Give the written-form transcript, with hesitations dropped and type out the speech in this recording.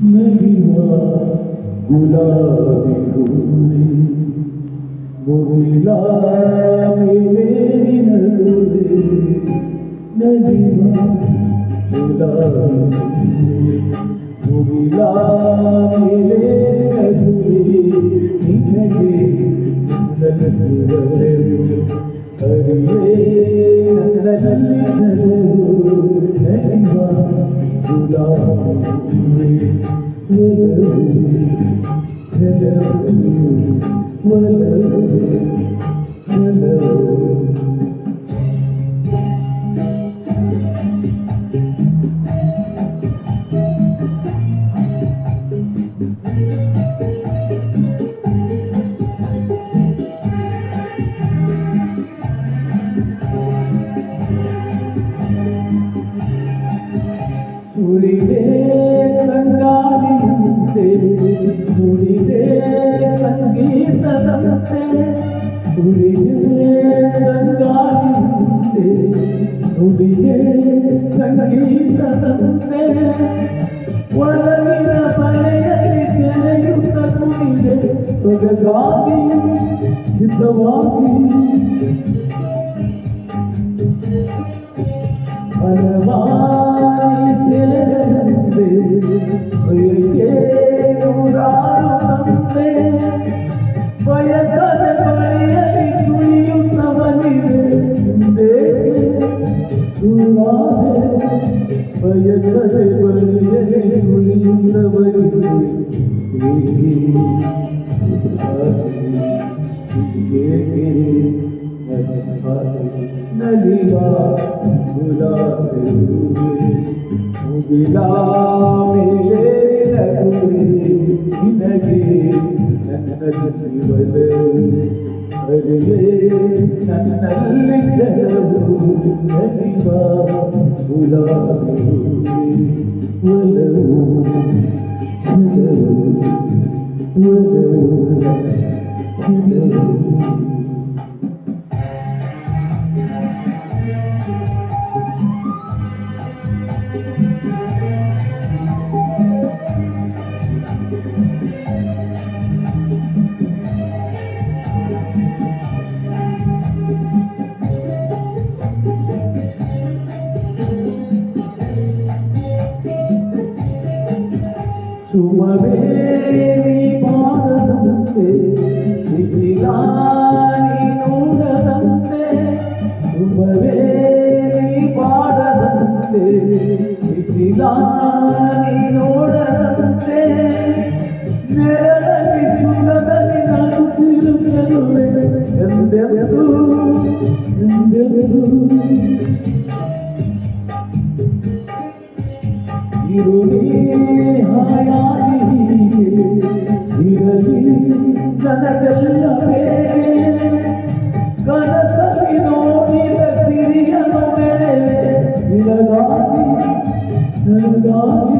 ನಲಿವ ಗುಲಾಬಿ ಹೂವೆ ಮುಗಿಲ ಮೇಲೇರಿ ನಡುವೆ ನಲಿವ ಗುಲಾಬಿ ಹೂವೆ ಮುಗಿಲ ಮೇಲೇರಿ ನಡುವೆ ನಿನಗೆ ನಲ್ಲುವರೆವು ಅರಿವೇ ನನ್ನಲ್ಲಿ ನಲಿವ ಗುಲಾಬಿ ಸುಳಿದೆ ತಂಗಾಳಿಯಂತೆ ಸುಳಿದೆ ಸಂಗೀತದಂತೆ ಸುಳಿದೆ ತಂಗಾಳಿಯಂತೆ ಸುಳಿದೆ ಸಂಗೀತದಂತೆ ಒಳಗಿನ ಬಲೆಯಲ್ಲಿ ಸೆಳೆಯುತ್ತ ಕುಣಿದೆ ಸೊಗಸಾಗಿ ಹಿತವಾಗಿ ಫಲವಾಗಿ ಸೇರದಂತೆ ಬಯಕೆ ನೂರಾರು ತಂದೆ ಬಯಸದ ಬಳಿಯಲ್ಲಿ ಸುಳಿಯುತ್ತವನಿದೆ ಹಿಂದೇಕೆ ದೂರಾದೆ ಬಯಸದ ಬಳಿಯಲ್ಲಿ ಸುಳಿಯುತ್ತವನಿದೆ ಏಕೆ ನಲಿವ ಗುಲಾಬಿ ಹೂವೆ ಮುಗಿಲ ಮೇಲೆ ನಗುವೆ ನಿನಗೆ ನನ್ನಲ್ಲಿ ಒಲವು ಅರಿವೇ ನನ್ನಲ್ಲಿ ಛಲವು ನಲಿವ ಗುಲಾಬಿ ಹೂವೆ ಒಲವು ಒಲವು ಛಲವು ಸುಮವೇರಿ ಬಾರದಂತೆ ಬಿಸಿಲಾನಿ ನೋಡದಂತೆ ಸುಮವೇರಿ ಬಾರದಂತೆ ಬಿಸಿಲಾನಿ ನೋಡದಂತೆ ನೆರಳಲ್ಲಿ ಸುಖದಲ್ಲಿ ನಾನು ತಿರುಗಲುವೆ ಎಂದೆಂದು ಎಂದೆಂದು ಇರುಳಿ ಹಾಯಾಗಿ ಇರಲಿ ನನಗೆಲ್ಲ ಬೇರೆ ಕನಸಲ್ಲಿ ನೋಡಿದ ಸಿರಿಯನು ಬೆರೆ ನಿನಗಾಗಿ ನನಗಾಗಿ